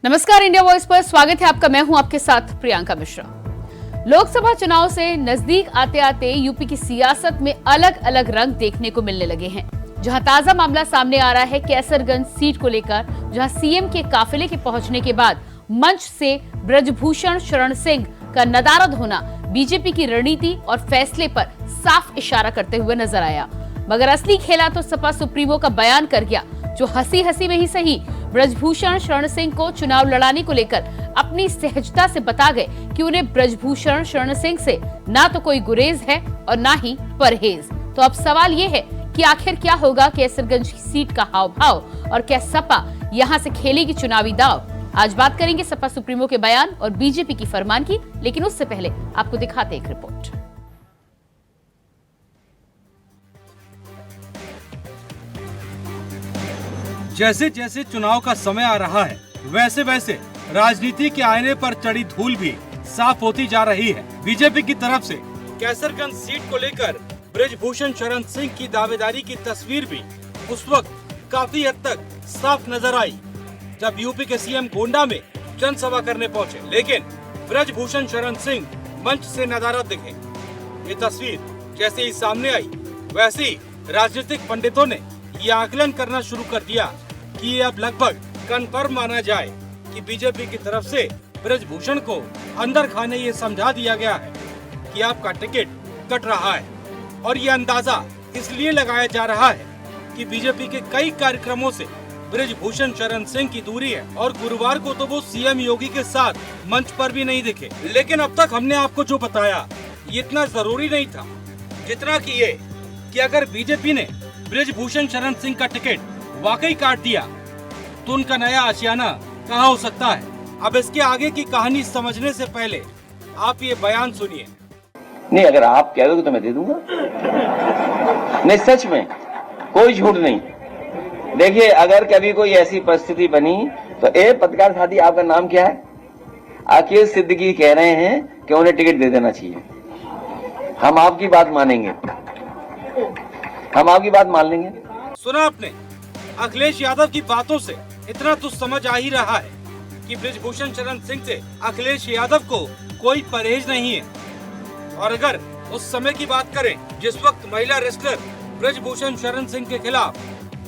नमस्कार, India voice पर स्वागत है आपका। मैं हूं आपके साथ प्रियंका मिश्रा। लोकसभा चुनाव से नजदीक आते आते यूपी की सियासत में अलग अलग रंग देखने को मिलने लगे हैं। जहां ताजा मामला सामने आ रहा है कैसरगंज सीट को लेकर, जहां सीएम के काफिले के पहुंचने के बाद मंच से ब्रजभूषण शरण सिंह का नदारद होना बीजेपी की रणनीति और फैसले पर साफ इशारा करते हुए नजर आया। मगर असली खेला तो सपा सुप्रीमो का बयान कर गया, जो हंसी हंसी में ही सही ब्रजभूषण शरण सिंह को चुनाव लड़ाने को लेकर अपनी सहजता से बता गए कि उन्हें ब्रजभूषण शरण सिंह से ना तो कोई गुरेज है और ना ही परहेज। तो अब सवाल ये है कि आखिर क्या होगा कैसरगंज सीट का हाव भाव और क्या सपा यहां से खेलेगी चुनावी दाव। आज बात करेंगे सपा सुप्रीमो के बयान और बीजेपी की फरमान की, लेकिन उससे पहले आपको दिखाते एक रिपोर्ट। जैसे जैसे चुनाव का समय आ रहा है, वैसे वैसे राजनीति के आईने पर चढ़ी धूल भी साफ होती जा रही है। बीजेपी की तरफ से कैसरगंज सीट को लेकर ब्रजभूषण शरण सिंह की दावेदारी की तस्वीर भी उस वक्त काफी हद तक साफ नजर आई, जब यूपी के सीएम गोंडा में जनसभा करने पहुंचे। लेकिन ब्रजभूषण शरण सिंह मंच से नदारद दिखे। ये तस्वीर जैसे ही सामने आई, वैसे ही राजनीतिक पंडितों ने ये आकलन करना शुरू कर दिया कि ये अब लगभग कन्फर्म माना जाए कि बीजेपी की तरफ से ब्रजभूषण को अंदर खाने ये समझा दिया गया है कि आपका टिकट कट रहा है। और ये अंदाजा इसलिए लगाया जा रहा है कि बीजेपी के कई कार्यक्रमों से ब्रजभूषण शरण सिंह की दूरी है और गुरुवार को तो वो सीएम योगी के साथ मंच पर भी नहीं दिखे। लेकिन अब तक हमने आपको जो बताया ये इतना जरूरी नहीं था जितना कि ये कि अगर बीजेपी ने ब्रजभूषण शरण सिंह का टिकट वाकई काट दिया तो उनका नया आशियाना कहाँ हो सकता है। अब इसके आगे की कहानी समझने से पहले आप ये बयान सुनिए। नहीं, अगर आप कह दोगे तो मैं दे दूंगा। नहीं, सच में कोई झूठ नहीं। देखिए, अगर कभी कोई ऐसी परिस्थिति बनी तो पत्रकार साथी, आपका नाम क्या है? अखिल सिद्दीकी कह रहे हैं कि उन्हें टिकट दे देना चाहिए। हम आपकी बात मानेंगे, हम आपकी बात मान लेंगे। सुना आपने, अखिलेश यादव की बातों से इतना तो समझ आ ही रहा है कि ब्रजभूषण शरण सिंह से अखिलेश यादव को कोई परहेज नहीं है। और अगर उस समय की बात करें जिस वक्त महिला रेसलर ब्रजभूषण शरण सिंह के खिलाफ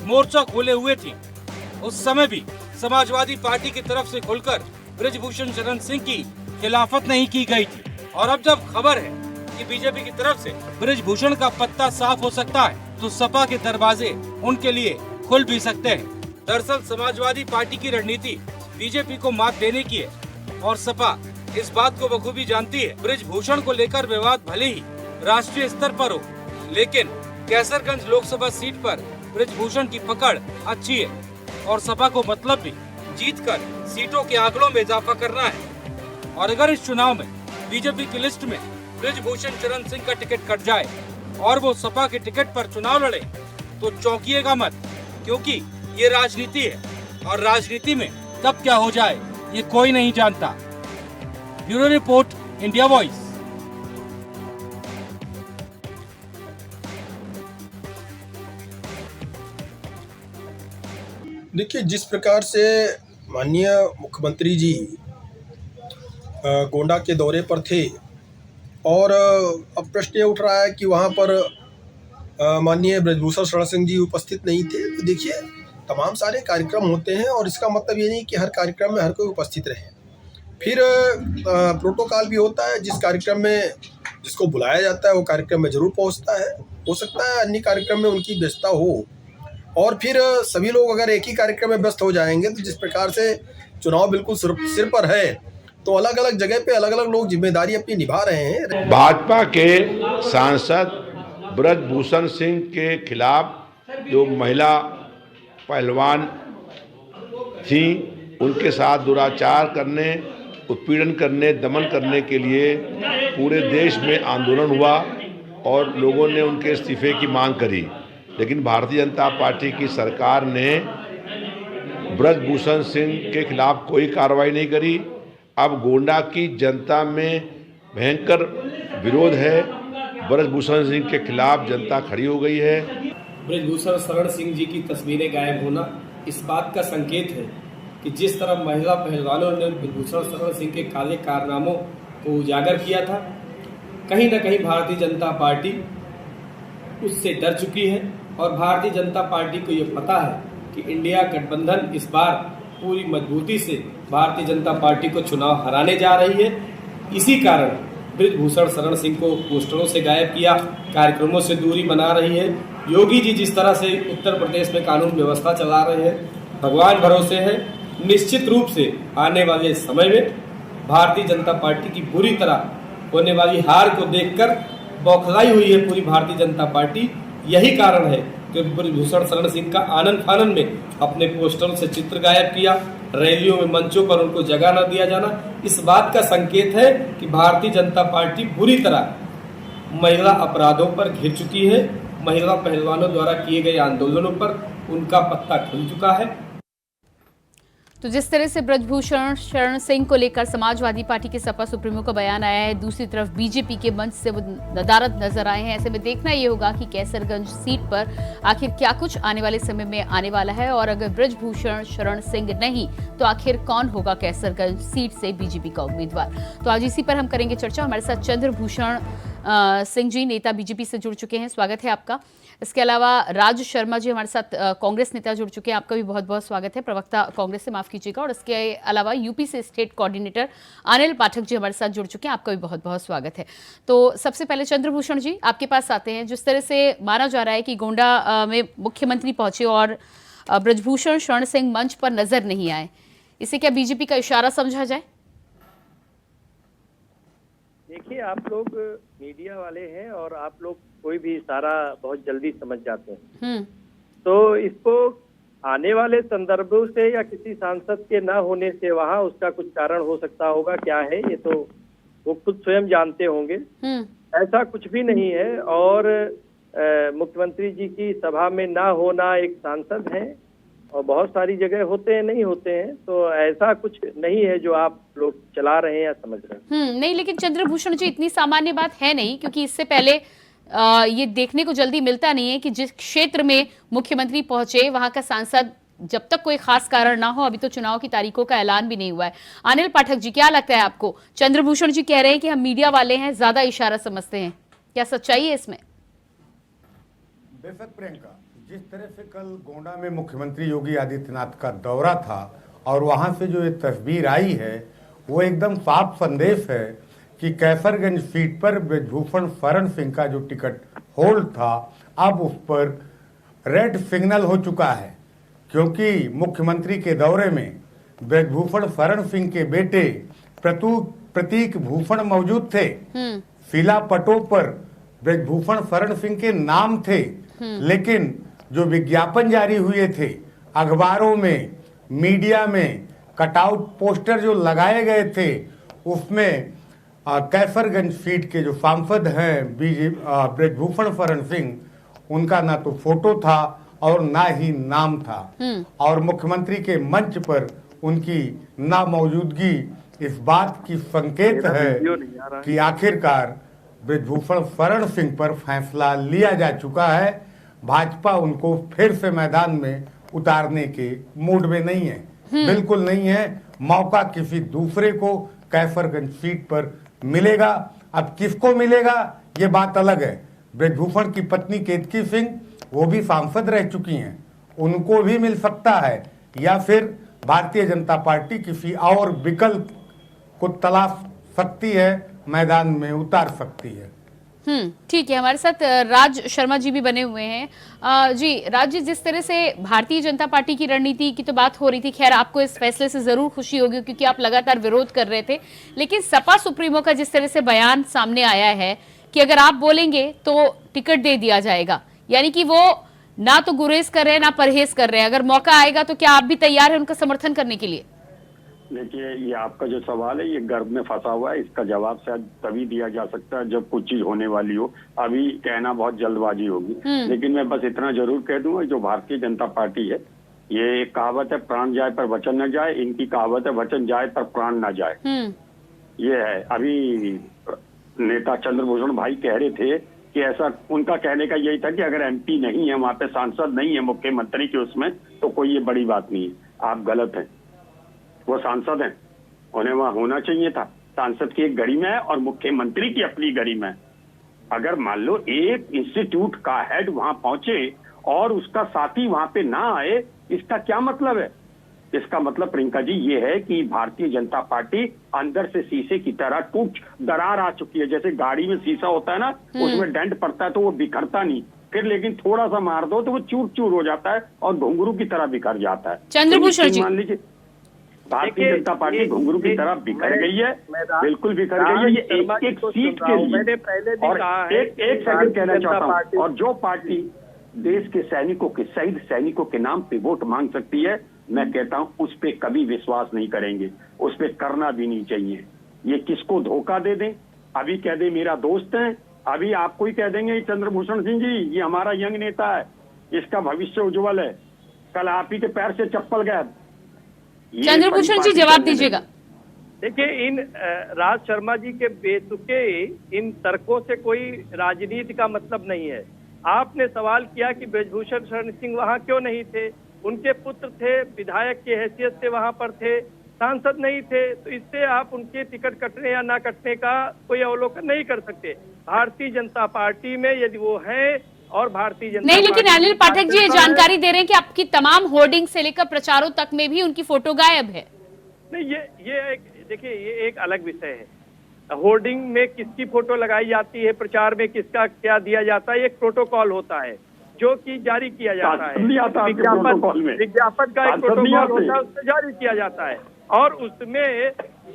मोर्चा खोले हुए थी, उस समय भी समाजवादी पार्टी की तरफ से खुलकर ब्रजभूषण शरण सिंह की खिलाफत नहीं की गई थी। और अब जब खबर है कि बीजेपी की तरफ से ब्रजभूषण का पत्ता साफ हो सकता है, तो सपा के दरवाजे उनके लिए खुल भी सकते हैं। दरअसल समाजवादी पार्टी की रणनीति बीजेपी को मात देने की है और सपा इस बात को बखूबी जानती है। ब्रजभूषण को लेकर विवाद भले ही राष्ट्रीय स्तर पर हो, लेकिन कैसरगंज लोकसभा सीट पर ब्रजभूषण की पकड़ अच्छी है और सपा को मतलब भी जीतकर सीटों के आंकड़ों में इजाफा करना है। और अगर इस चुनाव में बीजेपी की लिस्ट में ब्रजभूषण शरण सिंह का टिकट कट जाए और वो सपा के टिकट पर चुनाव लड़े तो चौंकिएगा मत, क्योंकि ये राजनीति है और राजनीति में कब क्या हो जाए ये कोई नहीं जानता। Bureau report, India voice. देखिए, जिस प्रकार से माननीय मुख्यमंत्री जी गोंडा के दौरे पर थे और अब प्रश्न ये उठ रहा है कि वहाँ पर माननीय ब्रजभूषण शरण सिंह जी उपस्थित नहीं थे। तो देखिए, तमाम सारे कार्यक्रम होते हैं और इसका मतलब ये नहीं कि हर कार्यक्रम में हर कोई उपस्थित रहे। फिर प्रोटोकॉल भी होता है, जिस कार्यक्रम में जिसको बुलाया जाता है वो कार्यक्रम में जरूर पहुँचता है। हो सकता है अन्य कार्यक्रम में उनकी व्यस्तता हो और फिर सभी लोग अगर एक ही कार्यक्रम में व्यस्त हो जाएंगे तो जिस प्रकार से चुनाव बिल्कुल सिर पर है, तो अलग अलग जगह पे अलग अलग लोग जिम्मेदारी अपनी निभा रहे हैं। भाजपा के सांसद ब्रजभूषण सिंह के खिलाफ जो महिला पहलवान थी, उनके साथ दुराचार करने, उत्पीड़न करने, दमन करने के लिए पूरे देश में आंदोलन हुआ और लोगों ने उनके इस्तीफे की मांग करी। लेकिन भारतीय जनता पार्टी की सरकार ने ब्रजभूषण सिंह के खिलाफ कोई कार्रवाई नहीं करी। अब गोंडा की जनता में भयंकर विरोध है। ब्रजभूषण सिंह के खिलाफ जनता खड़ी हो गई है। ब्रजभूषण शरण सिंह जी की तस्वीरें गायब होना इस बात का संकेत है कि जिस तरह महिला पहलवानों ने ब्रजभूषण शरण सिंह के काले कारनामों को उजागर किया था, कहीं न कहीं भारतीय जनता पार्टी उससे डर चुकी है और भारतीय जनता पार्टी को ये पता है कि इंडिया गठबंधन इस बार पूरी मजबूती से भारतीय जनता पार्टी को चुनाव हराने जा रही है। इसी कारण ब्रजभूषण शरण सिंह को पोस्टरों से गायब किया, कार्यक्रमों से दूरी बना रही है। योगी जी जिस तरह से उत्तर प्रदेश में कानून व्यवस्था चला रहे हैं, भगवान भरोसे है, निश्चित रूप से आने वाले समय में भारतीय जनता पार्टी की बुरी तरह होने वाली हार को देखकर बौखलाई हुई है पूरी भारतीय जनता पार्टी। यही कारण है कि ब्रजभूषण शरण सिंह का आनन फानन में अपने पोस्टरों से चित्र गायब किया, रैलियों में मंचों पर उनको जगह न दिया जाना, इस बात का संकेत है कि भारतीय जनता पार्टी बुरी तरह महिला अपराधों पर घिर चुकी है। महिला पहलवानों द्वारा किए गए आंदोलनों पर उनका पत्ता खुल चुका है। तो जिस तरह से ब्रजभूषण शरण सिंह को लेकर समाजवादी पार्टी के सपा सुप्रीमो का बयान आया है, दूसरी तरफ बीजेपी के मंच से वो नदारद नजर आए हैं। ऐसे में देखना ये होगा कि कैसरगंज सीट पर आखिर क्या कुछ आने वाले समय में आने वाला है, और अगर ब्रजभूषण शरण सिंह नहीं तो आखिर कौन होगा कैसरगंज सीट से बीजेपी का उम्मीदवार। तो आज इसी पर हम करेंगे चर्चा। हमारे साथ चंद्रभूषण सिंह जी, नेता बीजेपी से जुड़ चुके हैं, स्वागत है आपका। इसके अलावा राज शर्मा जी हमारे साथ कांग्रेस नेता जुड़ चुके हैं, आपका भी बहुत बहुत स्वागत है, प्रवक्ता कांग्रेस से, माफ कीजिएगा। और इसके अलावा यूपी से स्टेट कोऑर्डिनेटर अनिल पाठक जी हमारे साथ जुड़ चुके हैं, आपका भी बहुत बहुत स्वागत है। तो सबसे पहले चंद्रभूषण जी आपके पास आते हैं। जिस तरह से माना जा रहा है कि गोंडा में मुख्यमंत्री पहुंचे और ब्रजभूषण शरण सिंह मंच पर नजर नहीं आए, इसे क्या बीजेपी का इशारा समझा जाए? देखिए, आप लोग मीडिया वाले हैं और आप लोग कोई भी इशारा बहुत जल्दी समझ जाते हैं। तो इसको आने वाले संदर्भों से या किसी सांसद के न होने से वहाँ उसका कुछ कारण हो सकता होगा, क्या है ये तो वो खुद स्वयं जानते होंगे। ऐसा कुछ भी नहीं है। और मुख्यमंत्री जी की सभा में ना होना एक सांसद है और बहुत सारी जगह होते हैं, नहीं होते हैं, तो ऐसा कुछ नहीं है जो आप लोग चला रहे हैं या समझ रहे हैं। नहीं, लेकिन चंद्रभूषण जी इतनी सामान्य बात है नहीं, क्योंकि इससे पहले ये देखने को जल्दी मिलता नहीं है कि जिस क्षेत्र में मुख्यमंत्री पहुंचे वहां का सांसद, जब तक कोई खास कारण ना हो, अभी तो चुनाव की तारीखों का ऐलान भी नहीं हुआ है। अनिल पाठक जी, क्या लगता है आपको? चंद्रभूषण जी कह रहे हैं कि हम मीडिया वाले हैं, ज्यादा इशारा समझते हैं, क्या सच्चाई है इसमें? बेशक प्रियंका, जिस तरह से कल गोंडा में मुख्यमंत्री योगी आदित्यनाथ का दौरा था और वहां से जो ये तस्वीर आई है, वो एकदम साफ संदेश है कि कैसरगंज सीट पर ब्रजभूषण शरण सिंह का जो टिकट होल्ड था, अब उस पर रेड सिग्नल हो चुका है। क्योंकि मुख्यमंत्री के दौरे में ब्रजभूषण शरण सिंह के बेटे प्रतीक भूषण मौजूद थे। शिलापटों पर ब्रजभूषण शरण सिंह के नाम थे, लेकिन जो विज्ञापन जारी हुए थे, अखबारों में, मीडिया में कटआउट पोस्टर जो लगाए गए थे, उसमें कैसरगंज सीट के जो सांसद हैं ब्रजभूषण शरण सिंह, उनका ना तो फोटो था और ना ही नाम था। और मुख्यमंत्री के मंच पर उनकी ना मौजूदगी इस बात की संकेत है कि आखिरकार ब्रजभूषण शरण सिंह पर फैसला लिया जा चुका है। भाजपा उनको फिर से मैदान में उतारने के मूड में नहीं है, बिल्कुल नहीं है। मौका किसी दूसरे को कैसरगंज सीट पर मिलेगा। अब किसको मिलेगा ये बात अलग है। ब्रजभूषण की पत्नी केतकी सिंह, वो भी सांसद रह चुकी हैं, उनको भी मिल सकता है, या फिर भारतीय जनता पार्टी किसी और विकल्प को तलाश सकती है, मैदान में उतार सकती है। ठीक है, हमारे साथ राज शर्मा जी भी बने हुए हैं। जी राज जी, जिस तरह से भारतीय जनता पार्टी की रणनीति की तो बात हो रही थी, खैर आपको इस फैसले से जरूर खुशी होगी क्योंकि आप लगातार विरोध कर रहे थे, लेकिन सपा सुप्रीमो का जिस तरह से बयान सामने आया है कि अगर आप बोलेंगे तो टिकट दे दिया जाएगा, यानी कि वो ना तो गुरेज कर रहे हैं ना परहेज कर रहे हैं, अगर मौका आएगा तो क्या आप भी तैयार हैं उनका समर्थन करने के लिए? देखिए, ये आपका जो सवाल है ये गर्भ में फंसा हुआ है। इसका जवाब शायद तभी दिया जा सकता है जब कुछ चीज होने वाली हो। अभी कहना बहुत जल्दबाजी होगी। लेकिन मैं बस इतना जरूर कह दूंगा, जो भारतीय जनता पार्टी है, ये एक कहावत है, प्राण जाए पर वचन न जाए। इनकी कहावत है, वचन जाए पर प्राण न जाए। ये है। अभी नेता चंद्रभूषण भाई कह रहे थे कि ऐसा, उनका कहने का यही था कि अगर MP नहीं है वहाँ पे, सांसद नहीं है मुख्यमंत्री के उसमें, तो कोई ये बड़ी बात नहीं है। आप गलत हैं। वो सांसद हैं, उन्हें वहां होना चाहिए था। सांसद की एक गरिमा है और मुख्यमंत्री की अपनी गरिमा है। अगर मान लो एक इंस्टीट्यूट का हेड वहां पहुंचे और उसका साथी वहां पे ना आए, इसका क्या मतलब है? इसका मतलब प्रियंका जी ये है कि भारतीय जनता पार्टी अंदर से शीशे की तरह टूट, दरार आ चुकी है। जैसे गाड़ी में शीशा होता है ना, उसमें डेंट पड़ता है तो वो बिखरता नहीं, फिर लेकिन थोड़ा सा मार दो तो वो चूर चूर हो जाता है और घुंघरू की तरह बिखर जाता है। चंद्रभूषण जी, मान लीजिए भारतीय जनता पार्टी घुंघरू की तरह बिखर गई है, बिल्कुल बिखर गई है। ये एक एक सीट के लिए, और एक सेकंड कहना चाहता हूँ, और जो पार्टी देश के सैनिकों के, शहीद सैनिकों के नाम पे वोट मांग सकती है, मैं कहता हूं उस पे कभी विश्वास नहीं करेंगे, उस पे करना भी नहीं चाहिए। ये किसको धोखा दे दें, अभी कह दें मेरा दोस्त है, अभी आपको ही कह देंगे चंद्रभूषण सिंह जी ये हमारा यंग नेता है, इसका भविष्य उज्जवल है, कल आप ही के पैर से चप्पल गए। चंद्रभूषण जी जवाब दीजिएगा। देखिए, इन राज शर्मा जी के बेतुके इन तर्कों से कोई राजनीति का मतलब नहीं है। आपने सवाल किया कि ब्रजभूषण शरण सिंह वहां क्यों नहीं थे, उनके पुत्र थे, विधायक की हैसियत से वहां पर थे, सांसद नहीं थे, तो इससे आप उनके टिकट कटने या ना कटने का कोई अवलोकन नहीं कर सकते। भारतीय जनता पार्टी में यदि वो है और भारतीय जनता नहीं, लेकिन अनिल पाठक जी ये जानकारी दे रहे हैं कि आपकी तमाम होर्डिंग से लेकर प्रचारों तक में भी उनकी फोटो गायब है। नहीं, ये देखिए ये एक अलग विषय है। होर्डिंग में किसकी फोटो लगाई जाती है, प्रचार में किसका क्या दिया जाता है, एक प्रोटोकॉल होता है जो कि जारी किया जाता है। विज्ञापन का एक प्रोटोकॉल होता है, उससे जारी किया जाता है और उसमें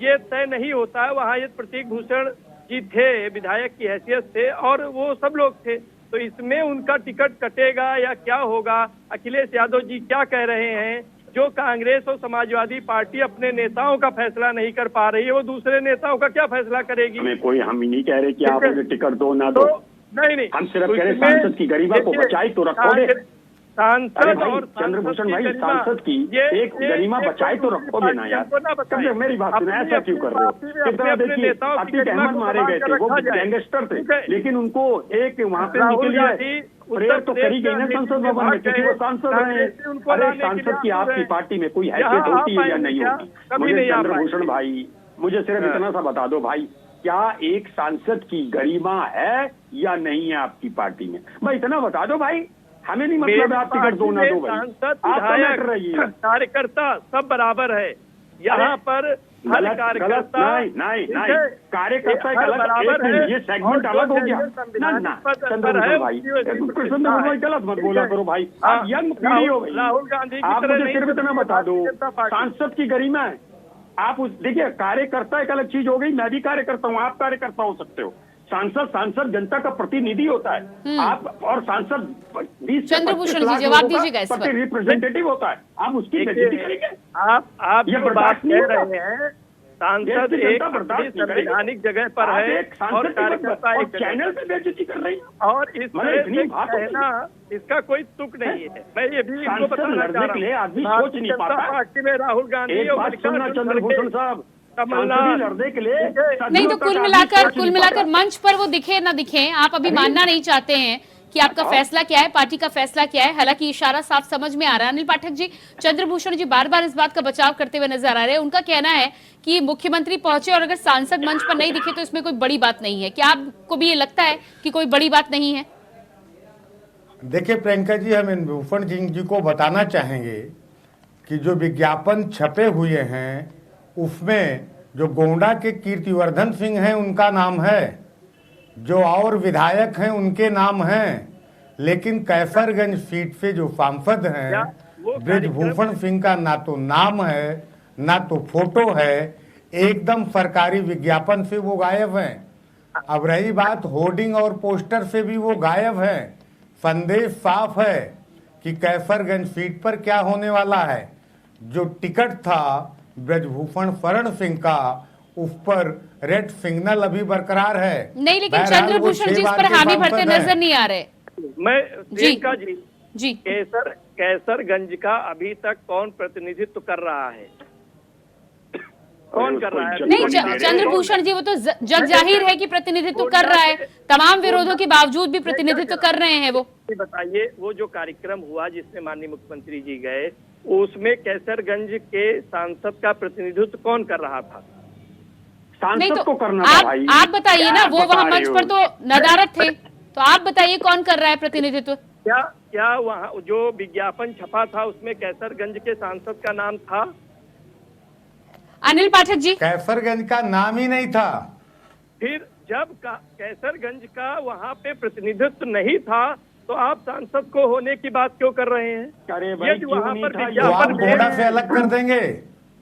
ये तय नहीं होता है। वहाँ ये प्रतीक भूषण जी थे विधायक की हैसियत से और वो सब लोग थे, तो इसमें उनका टिकट कटेगा या क्या होगा, अखिलेश यादव जी क्या कह रहे हैं, जो कांग्रेस और समाजवादी पार्टी अपने नेताओं का फैसला नहीं कर पा रही है, वो दूसरे नेताओं का क्या फैसला करेगी? हमें कोई हम ही नहीं कह रहे कि आप मुझे टिकट दो ना दो, नहीं, हम सिर्फ कह रहे सांसद की गरिमा को बचाए तो रखोगे। सांसद और चंद्रभूषण भाई, सांसद की एक गरिमा बचाए तो रखोगे ना यार। मेरी बात सुनो, ऐसा क्यों कर रहे हो? देखिए अतीक अहमद मारे गए थे, वो गैंगस्टर थे, लेकिन उनको एक वहाँ पे निकलिए प्रेयर तो करी गई ना संसद भवन में, क्योंकि वो सांसद है। अरे सांसद की आपकी पार्टी में कोई हैसियत होती है या नहीं होती? मुझे चंद्रभूषण भाई, मुझे सिर्फ इतना सा बता दो भाई, क्या एक सांसद की गरिमा है या नहीं है आपकी पार्टी में? भाई इतना बता दो भाई, हमें नहीं मतलब आप टिकट दो ना दो भाई, सांसद कार्यकर्ता सब बराबर है यहाँ पर। कार्यकर्ता नहीं, कार्यकर्ता एक अलग, ये सेगमेंट अलग हो गया ना। चंद्रभूषण भाई, चंद्रभूषण भाई गलत मत बोला करो भाई, आप यंग पीढ़ी हो भाई। राहुल गांधी आप मुझे सिर्फ इतना बता दो, सांसद की गरिमा है। आप उस देखिए, कार्यकर्ता एक अलग चीज हो गई, मैं भी कार्यकर्ता हूँ, आप कार्यकर्ता हो सकते हो। सांसद जनता का प्रतिनिधि होता है, आप और सांसद 20 चंद्रभूषण जी जवाब दीजिएगा इस पर। रिप्रेजेंटेटिव होता है, आप उसकी बेइज्जती करेंगे? आप ये बात कह रहे हैं, सांसद एक संवैधानिक जगह पर है और कार्यकर्ता एक चैनल पे बेइज्जती कर रही है, और इस कहना इसका कोई तुक नहीं है। मैं ये भी इनको बताना चाह रहा हूँ, आदमी सोच नहीं पाता। पार्टी में राहुल गांधी और चंद्रभूषण साहब लड़ने के लिए नहीं, तो कुल मिलाकर मंच पर वो दिखे ना दिखे, आप अभी मानना नहीं चाहते हैं कि आपका फैसला क्या है, पार्टी का फैसला क्या है। हालांकि इशारा साफ समझ में आ रहा है। अनिल पाठक जी, चंद्रभूषण जी बार बार इस बात का बचाव करते हुए नजर आ रहे हैं। उनका कहना है कि मुख्यमंत्री पहुंचे और अगर सांसद मंच पर नहीं दिखे तो इसमें कोई बड़ी बात नहीं है। क्या आपको भी ये लगता है कि कोई बड़ी बात नहीं है? देखिए प्रियंका जी, हम भूषण सिंह जी को बताना चाहेंगे कि जो विज्ञापन छपे हुए हैं उसमें जो गोंडा के कीर्तिवर्धन सिंह हैं उनका नाम है, जो और विधायक हैं उनके नाम हैं, लेकिन कैसरगंज सीट से जो सांसद हैं ब्रजभूषण सिंह का ना तो नाम है ना तो फोटो है, एकदम सरकारी विज्ञापन से वो गायब हैं। अब रही बात होर्डिंग और पोस्टर से भी वो गायब हैं। संदेश साफ है कि कैसरगंज सीट पर क्या होने वाला है। जो टिकट था ब्रजभूषण शरण सिंह का, उस पर रेड सिग्नल अभी बरकरार है। नहीं, लेकिन चंद्रभूषण जी इस पर हामी भरते नजर नहीं आ रहे। मैं जी कैसरगंज का अभी तक कौन प्रतिनिधित्व कर रहा है? कौन कर रहा है? नहीं, चंद्रभूषण जी वो तो जग जाहिर है कि प्रतिनिधित्व कर रहा है, तमाम विरोधों के बावजूद भी प्रतिनिधित्व कर रहे हैं। वो बताइए, वो जो कार्यक्रम हुआ जिसमें माननीय मुख्यमंत्री जी गए, उसमें कैसरगंज के सांसद का प्रतिनिधित्व कौन कर रहा था? नहीं सांसद तो को करना था भाई। आप बताइए ना, वो बता वहां रहे मंच हो? पर तो नदारद थे, तो आप बताइए कौन कर रहा है प्रतिनिधित्व? क्या वहाँ जो विज्ञापन छपा था उसमें कैसरगंज के सांसद का नाम था? अनिल पाठक जी, कैसरगंज का नाम ही नहीं था। फिर जब कैसरगंज का वहाँ पे प्रतिनिधित्व नहीं था तो आप सांसद को होने की बात क्यों कर रहे हैं? अरे भाई, ये जो क्यों वहाँ नहीं पर था? तो आप विज्ञापन गोंडा से अलग कर देंगे।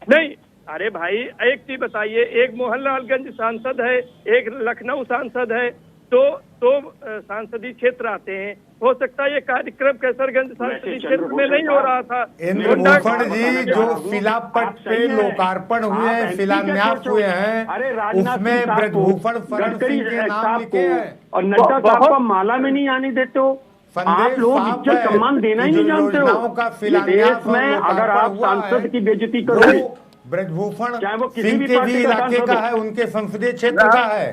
नहीं, अरे भाई एक चीज बताइए, एक मोहनलालगंज सांसद है, एक लखनऊ सांसद है, तो सांसदीय क्षेत्र आते हैं। हो सकता है ये कार्यक्रम कैसरगंज संसदीय क्षेत्र में नहीं हो रहा था। इंद्रभूषण जी, जो शिलापट पे लोकार्पण हुए हैं, शिलान्यास हुए हैं, उसमें ब्रजभूषण शरण सिंह के नाम लिखे हैं। और नड्डा साहब को माला में नहीं आने देते हो। आप लोग इज्जत सम्मान देना ही नहीं जानते हो। ये देश में अगर आप सांसद की बेइज्जती करोगे, ब्रजभूषण चाहे वो किसी सिंह भी के पार्टी भी का इलाके सांसद का हो। है, उनके संसदीय क्षेत्र का है।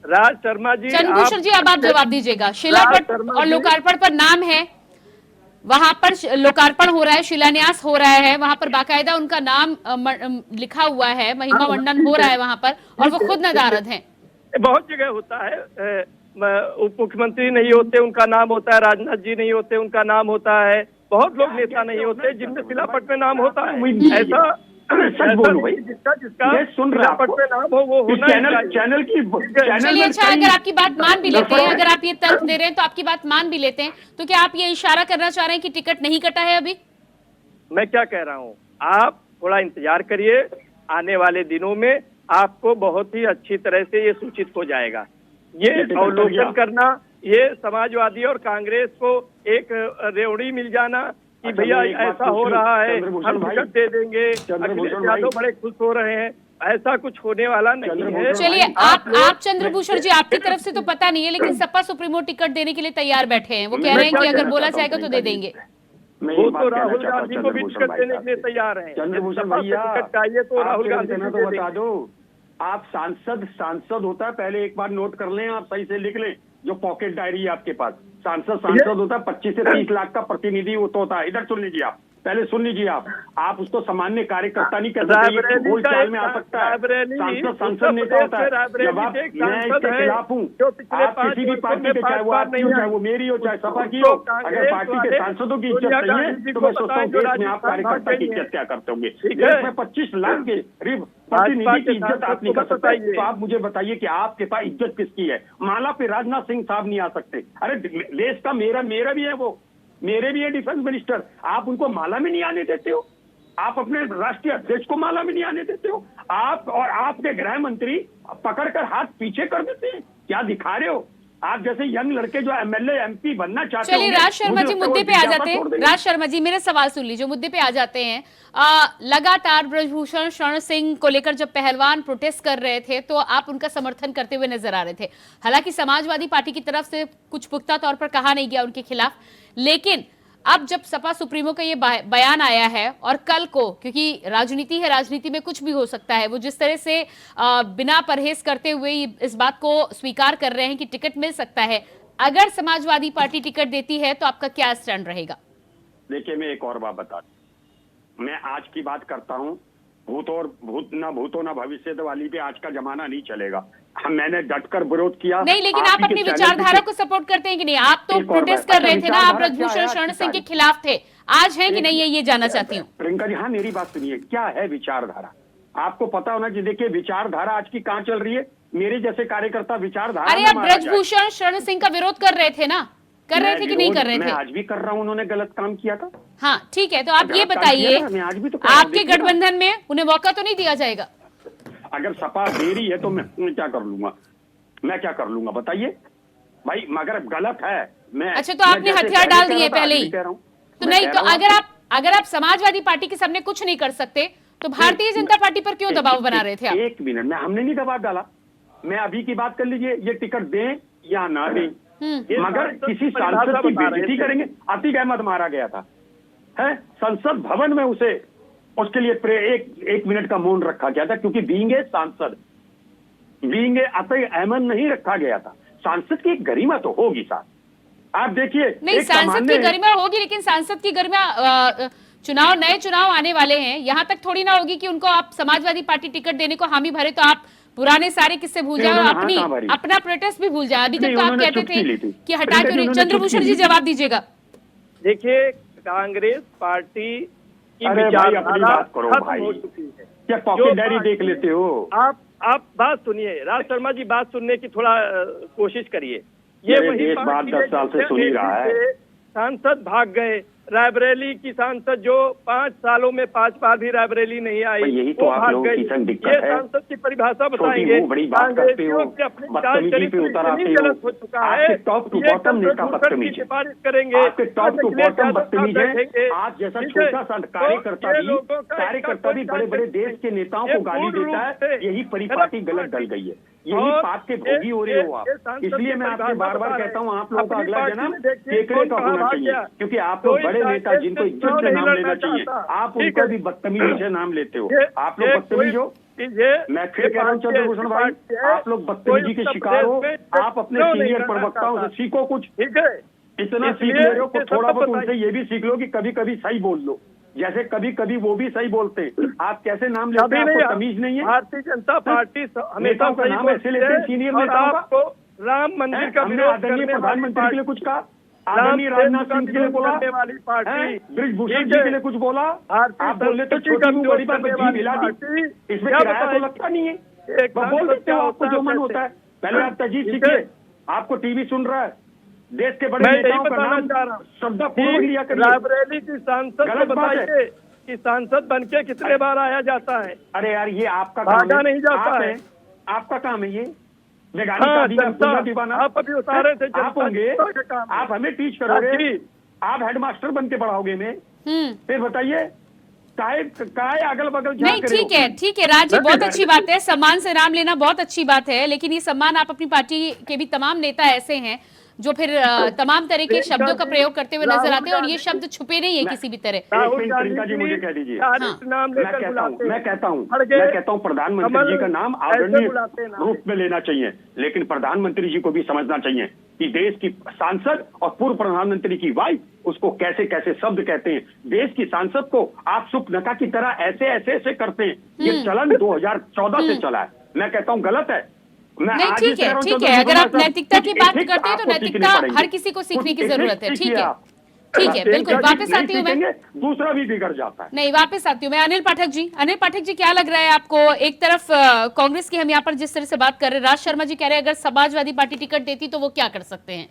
राज शर्मा जी, चंद्रभूषण जी, अब आप जवाब दीजिएगा। शिलापट और लोकार्पण पर नाम है, वहां पर लोकार्पण हो रहा है, शिलान्यास हो रहा है, वहां पर बाकायदा उनका नाम लिखा हुआ है, महिमा मंडन हो रहा है वहां पर, और वो खुद नदारद हैं। बहुत जगह होता है, उप मुख्यमंत्री नहीं होते उनका नाम होता है, राजनाथ जी नहीं होते उनका नाम होता है, बहुत लोग नेता नहीं होते जिनमें शिलापट में नाम होता है। ऐसा सच बोलो भाई, जिसका सुन रहा शिलापट में नाम हो वो होना चैनल की चलिए, अच्छा, अगर आपकी बात मान भी लेते हैं, अगर आप ये तर्क दे रहे हैं तो आपकी बात मान भी लेते हैं, तो क्या आप ये इशारा करना चाह रहे हैं कि टिकट नहीं कटा है अभी? मैं क्या कह रहा हूँ, आप थोड़ा इंतजार करिए, आने वाले दिनों में आपको बहुत ही अच्छी तरह से ये सूचित हो जाएगा। ये अवलोकन करना, ये समाजवादी और कांग्रेस को एक रेवड़ी मिल जाना कि भैया ऐसा हो रहा है, हम टिकट दे देंगे, अखिलेश यादव बड़े खुश हो रहे हैं, ऐसा कुछ होने वाला नहीं है। चलिए, आप चंद्रभूषण जी, आपकी तरफ से तो पता नहीं है, लेकिन सपा सुप्रीमो टिकट देने के लिए तैयार बैठे हैं। वो कह रहे हैं कि अगर बोला जाएगा तो दे देंगे। वो तो राहुल गांधी को भी टिकट देने के लिए तैयार हैं। चंद्रभूषण सपा से भैया, टिकट चाहिए तो राहुल गांधी को तो दे बता देंगे। दो। आप सांसद होता है, पहले एक बार नोट कर लें, आप सही से लिख लें, जो पॉकेट डायरी है आपके पास। सांसद होता है 25 से 30 लाख का प्रतिनिधि वो तो होता है। इधर सुन लीजिए, आप पहले सुन लीजिए, आप उसको सामान्य कार्यकर्ता नहीं कह सकते, बोल चाल में आ सकता है। सांसद नेता होता है। जब आप, मैं इसके खिलाफ हूँ, आप किसी भी पार्टी के, चाहे वो आपकी हो, चाहे वो मेरी हो, चाहे सपा की हो, अगर पार्टी के सांसदों की इज्जत चाहिए तो मैं सोचता हूँ देश में आप कार्यकर्ता की इज्जत क्या करते होंगे। देश में 25 लाख के करीब प्रतिनिधि की इज्जत आप नहीं कर सकते, तो आप मुझे बताइए कि आपके पास इज्जत किसकी है? माला पे राजनाथ सिंह साहब नहीं आ सकते। अरे देश का मेरा भी है, वो मेरे भी है डिफेंस मिनिस्टर, आप उनको माला में नहीं आने देते हो। आप अपने राष्ट्रीय अध्यक्ष को माला में नहीं आने देते हो। आप और आपके गृह मंत्री पकड़कर हाथ पीछे कर देते हैं। क्या दिखा रहे हो? आप जैसे यंग लड़के जो एमएलए एमपी बनना चाहते हैं। चलिए, राज शर्मा जी, मुद्दे पे आ जाते हैं। राज शर्मा जी, मेरे सवाल सुन लीजिए, मुद्दे पे आ जाते हैं। लगातार ब्रजभूषण शरण सिंह को लेकर जब पहलवान प्रोटेस्ट कर रहे थे तो आप उनका समर्थन करते हुए नजर आ रहे थे। हालांकि समाजवादी पार्टी की तरफ से कुछ पुख्ता तौर पर कहा नहीं गया उनके खिलाफ, लेकिन अब जब सपा सुप्रीमो का ये बयान आया है, और कल को, क्योंकि राजनीति है, राजनीति में कुछ भी हो सकता है, वो जिस तरह से बिना परहेज करते हुए इस बात को स्वीकार कर रहे हैं कि टिकट मिल सकता है, अगर समाजवादी पार्टी टिकट देती है तो आपका क्या स्टैंड रहेगा? देखिए, मैं एक और बात बता दूं, मैं आज की बात करता हूं, भूतो ना भविष्य वाली पे आज का जमाना नहीं चलेगा। मैंने डटकर विरोध किया। नहीं, लेकिन आप अपनी विचारधारा को सपोर्ट करते हैं कि नहीं? आप तो प्रोटेस्ट कर रहे थे ना, आप ब्रजभूषण शरण सिंह के खिलाफ थे, आज है कि नहीं है, ये जानना चाहती हूँ। प्रियंका जी, हाँ, मेरी बात सुनिए, क्या है विचारधारा? आपको पता होना चाहिए। देखिए, विचारधारा आज की कहाँ चल रही है? मेरे जैसे कार्यकर्ता विचारधारा। अरे, आप ब्रजभूषण शरण सिंह का विरोध कर रहे थे ना, कर रहे थे कि नहीं कर रहे थे? मैं आज भी कर रहा हूँ, उन्होंने गलत काम किया था। हाँ, ठीक है, तो आप ये बताइए, आपके गठबंधन में उन्हें मौका तो नहीं दिया जाएगा? अगर सपा दे रही है तो मैं क्या कर लूंगा? मैं क्या कर लूंगा बताइए भाई? मगर गलत है। मैं अच्छा, तो आपने हथियार डाल दिए पहले ही तो? नहीं, तो अगर आप समाजवादी पार्टी के सामने कुछ नहीं कर सकते तो भारतीय जनता पार्टी पर क्यों दबाव बना रहे थे आप? एक मिनट में, हमने नहीं दबाव डाला। मैं अभी की बात कर लीजिए, ये टिकट दें या ना दें, मगर किसी सांसद की बेइज्जती करेंगे। अतीक अहमद मारा गया था, है संसद भवन में, उसे उसके लिए एक मिनट का मौन रखा गया था, क्योंकि बीइंग ए सांसद, बीइंग ए अतीक अहमद नहीं रखा गया था। सांसद की एक गरिमा तो होगी साहब। आप देखिए, नहीं, सांसद की गरिमा होगी, लेकिन सांसद की गरिमा चुनाव, नए चुनाव आने वाले हैं, यहाँ तक थोड़ी ना होगी कि उनको आप समाजवादी पार्टी टिकट देने को हामी भरे तो आप पुराने सारे किस्से भूल जाए और अपना प्रोटेस्ट भी भूल जाए। अभी तक तो आप कहते थे कि हटा क्यों नहीं। चंद्रभूषण जी जवाब दीजिएगा। देखिए, कांग्रेस पार्टी की विचारधारा खत्म हो चुकी है। क्या पॉकेट डायरी देख लेते हो? आप बात सुनिए, राज शर्मा जी, बात सुनने की थोड़ा कोशिश करिए। ये वही देश बात 10 साल से सुन ही रहा है। सांसद भाग गए, रायबरेली की सांसद जो 5 सालों में 5 बार भी रायबरेली नहीं आई, यही तो आप लोगों की दिक्कत है। सांसद की परिभाषा बताएंगे, बड़ी बात करते हो, बदतमीजी पे उतर आते हो। हो चुका है, टॉप टू बॉटम नेता बदतमीज सिफारिश करेंगे, आपके टॉप टू बॉटम बदतमीज है। आप जैसा छोटा सा कार्यकर्ता भी बड़े बड़े देश के नेताओं को गाली देता है। यही परिपाटी गलत डल गई है, यही पाप के भोगी हो रहे हो आप। इसलिए मैं आपसे बार बार कहता हूँ, आप लोगों का अगला जन्म केकड़े का होना चाहिए, क्योंकि आप लोग बड़े नेता जिनको इज्जत से नाम लेना चाहिए, आप उनका भी बदतमीजी से नाम लेते हो। आप लोग बदतमीज हो। मैं फिर कह रहा हूँ चंद्रभूषण भाई, आप लोग बदतमीजी के शिकार हो। आप अपने सीनियर प्रवक्ताओं से सीखो कुछ। इतना सीख ले रहे हो, थोड़ा बहुत उनसे ये भी सीख लो कि कभी कभी सही बोल लो, जैसे कभी कभी वो भी सही बोलते हैं। आप कैसे नाम लेते हैं, आपको तमीज नहीं है। भारतीय जनता पार्टी हमेशा का नाम ऐसे लेते हैं सीनियर नेताओं का। राम मंदिर का हमने आदरणीय प्रधानमंत्री के लिए कुछ कहा, आदरणीय राजनाथ सिंह के लिए बोला, ब्रिजभूषण जी के लिए कुछ बोला। आप बोल रहे तो छोटी मुंह बड़ी बात जी मिला दी, इसमें किराया तो लगता नहीं है। बोल सकते हो आपको जो मन होता है। पहले आप तजीब सीखिए। आपको टीवी सुन रहा है, देश के बड़े नेताओं का नाम श्रद्धापूर्वक लिया करिए। रायबरेली की सांसद को बताइए कि सांसद बनके कितने बार आया जाता है। अरे यार, ये आपका काम नहीं जाता है, आपका काम है ये। आप अभी उतारे थे, आप होंगे, आप हमें टीच करोगे, आप हेडमास्टर बन के पढ़ाओगे में। फिर बताइए काय अगल बगल नहीं। ठीक है राज जी, बहुत अच्छी बात है, सम्मान से नाम लेना बहुत अच्छी बात है, लेकिन ये सम्मान आप अपनी पार्टी के भी तमाम नेता ऐसे हैं जो फिर तमाम तरह के शब्दों का प्रयोग करते हुए नजर आते हैं, और ये शब्द छुपे नहीं है किसी भी तरह। प्रियंका जी मुझे कह दीजिए, मैं कहता हूँ प्रधानमंत्री जी का नाम आदरणीय रूप में लेना चाहिए, लेकिन प्रधानमंत्री जी को भी समझना चाहिए कि देश की सांसद और पूर्व प्रधानमंत्री की वाइफ उसको कैसे कैसे शब्द कहते हैं। देश की सांसद को आप सुपनका की तरह ऐसे करते हैं। ये चलन 2014 से चला है। मैं कहता हूँ गलत है। नहीं, ठीक है। अगर आप नैतिकता की बात करते हैं तो नैतिकता हर किसी को सीखने की जरूरत है। ठीक है, बिल्कुल। वापस आती हूँ मैं, दूसरा भी बिगड़ जाता है। नहीं, वापस आती हूँ मैं। अनिल पाठक जी, क्या लग रहा है आपको? एक तरफ कांग्रेस की हम यहाँ पर जिस तरह से बात कर रहे हैं, राज शर्मा जी कह रहे हैं अगर समाजवादी पार्टी टिकट देती तो वो क्या कर सकते हैं?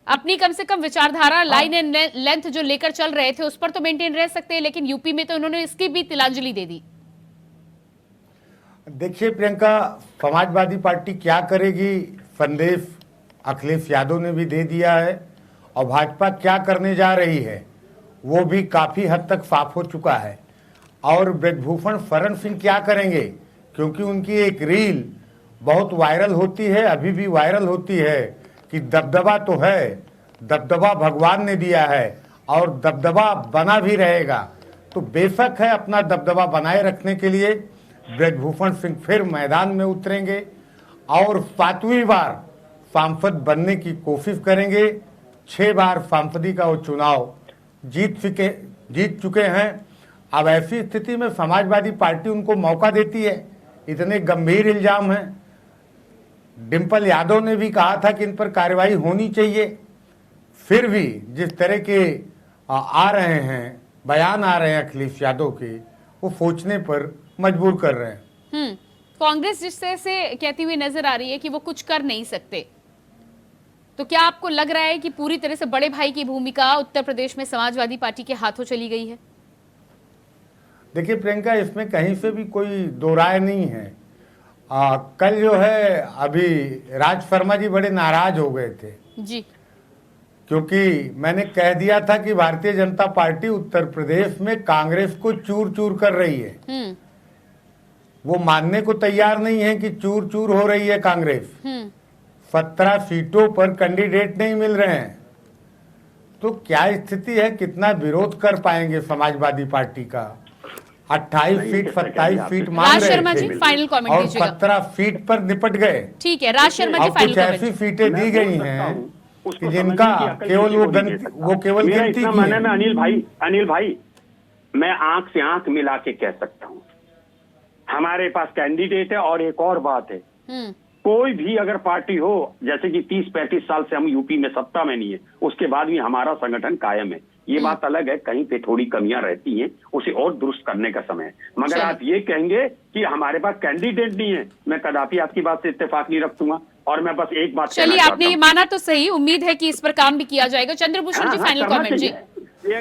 अपनी कम से कम विचारधारा, लाइन एंड लेंथ जो लेकर चल रहे थे उस पर तो मेंटेन रह सकते हैं, लेकिन यूपी में तो उन्होंने इसकी भी तिलांजलि दे दी। देखिए प्रियंका, समाजवादी पार्टी क्या करेगी संदेश अखिलेश यादव ने भी दे दिया है, और भाजपा क्या करने जा रही है वो भी काफ़ी हद तक साफ हो चुका है। और ब्रजभूषण शरण सिंह क्या करेंगे, क्योंकि उनकी एक रील बहुत वायरल होती है, अभी भी वायरल होती है कि दबदबा तो है, दबदबा भगवान ने दिया है और दबदबा बना भी रहेगा। तो बेशक है, अपना दबदबा बनाए रखने के लिए ब्रजभूषण सिंह फिर मैदान में उतरेंगे और 7वीं बार सांसद बनने की कोशिश करेंगे। 6 बार सांसदी का वो चुनाव जीत चुके हैं। अब ऐसी स्थिति में समाजवादी पार्टी उनको मौका देती है। इतने गंभीर इल्जाम हैं। डिम्पल यादव ने भी कहा था कि इन पर कार्रवाई होनी चाहिए, फिर भी जिस तरह के आ रहे हैं, बयान आ रहे हैं अखिलेश यादव के, वो सोचने पर मजबूर कर रहे हैं। कांग्रेस जिस तरह से कहती हुई नजर आ रही है कि वो कुछ कर नहीं सकते, तो क्या आपको लग रहा है कि पूरी तरह से बड़े भाई की भूमिका उत्तर प्रदेश में समाजवादी पार्टी के हाथों चली गई है? देखिए प्रियंका, इसमें कहीं से भी कोई दो राय नहीं है। कल जो है, अभी राज शर्मा जी बड़े नाराज हो गए थे जी, क्योंकि मैंने कह दिया था कि भारतीय जनता पार्टी उत्तर प्रदेश में कांग्रेस को चूर चूर कर रही है। वो मानने को तैयार नहीं है कि चूर चूर हो रही है कांग्रेस। 17 सीटों पर कैंडिडेट नहीं मिल रहे हैं। तो क्या स्थिति है, कितना विरोध कर पाएंगे समाजवादी पार्टी का? 28 फीट 27 फीट मांग रहे थे फाइनल कमेंट और 17 फीट पर निपट गए। ठीक है, राज शर्मा जी, कुछ ऐसी सीटें दी गई हैं कि जिनका केवल वो केवल गिनती की है। अनिल भाई मैं आंख से आंख मिला के कह सकता हूं। हमारे पास कैंडिडेट है। और एक और बात है, कोई भी अगर पार्टी हो, जैसे कि 30-35 साल से हम यूपी में सत्ता में नहीं है, उसके बाद भी हमारा संगठन कायम है। ये बात अलग है, कहीं पे थोड़ी कमियां रहती हैं, उसे और दुरुस्त करने का समय है। मगर आप ये कहेंगे कि हमारे पास कैंडिडेट नहीं है, मैं कदापि आपकी बात से इत्तेफाक नहीं रखूंगा। और मैं बस एक बात, चलिए आपने ये माना तो सही, उम्मीद है कि इस पर काम भी किया जाएगा। चंद्रभूषण जी, फाइनल कमेंट जी।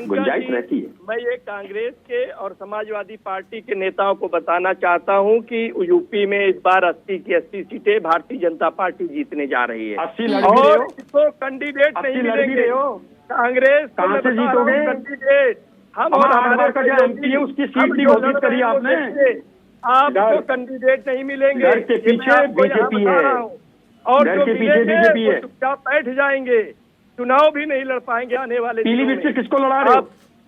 गुंजाइश रहती है। मैं ये कांग्रेस के और समाजवादी पार्टी के नेताओं को बताना चाहता हूं कि यूपी में इस बार 80 की 80 सीटें भारतीय जनता पार्टी जीतने जा रही है। 80 और इसको कैंडिडेट नहीं मिलेंगे। कांग्रेस कहां से जीतोगे? कैंडिडेट हम और हमारे का जो एमपी है उसकी सीट नहीं घोषित करी आपने। आपको कैंडिडेट नहीं मिलेंगे। घर के पीछे बीजेपी है, और घर के पीछे बीजेपी है। चुपचाप बैठ जाएंगे, चुनाव भी नहीं लड़ पाएंगे आने वाले। पीलीभीत से किसको लड़ा रहे हो?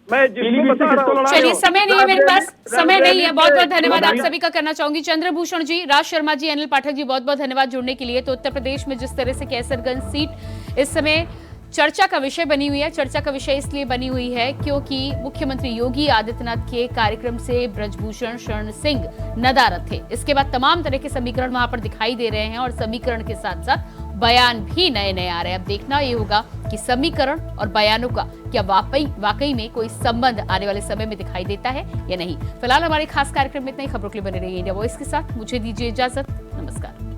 मैं जिसको बता रहा हूं। चलिए, समय नहीं है मेरे पास, समय नहीं है। बहुत बहुत धन्यवाद आप सभी का करना चाहूंगी। चंद्रभूषण जी, राज शर्मा जी, अनिल पाठक जी, बहुत बहुत धन्यवाद जुड़ने के लिए। तो उत्तर प्रदेश में जिस तरह से कैसरगंज सीट इस समय चर्चा का विषय बनी हुई है, चर्चा का विषय इसलिए बनी हुई है क्योंकि मुख्यमंत्री योगी आदित्यनाथ के कार्यक्रम से ब्रजभूषण शरण सिंह नदारद थे। इसके बाद तमाम तरह के समीकरण वहां पर दिखाई दे रहे हैं और समीकरण के साथ साथ बयान भी नए नए आ रहे हैं। अब देखना ये होगा कि समीकरण और बयानों का क्या वाकई में कोई संबंध आने वाले समय में दिखाई देता है या नहीं। फिलहाल हमारे खास कार्यक्रम में इतना ही। खबरों के लिए बने रहिए इंडिया वॉइस के साथ। मुझे दीजिए इजाजत। नमस्कार।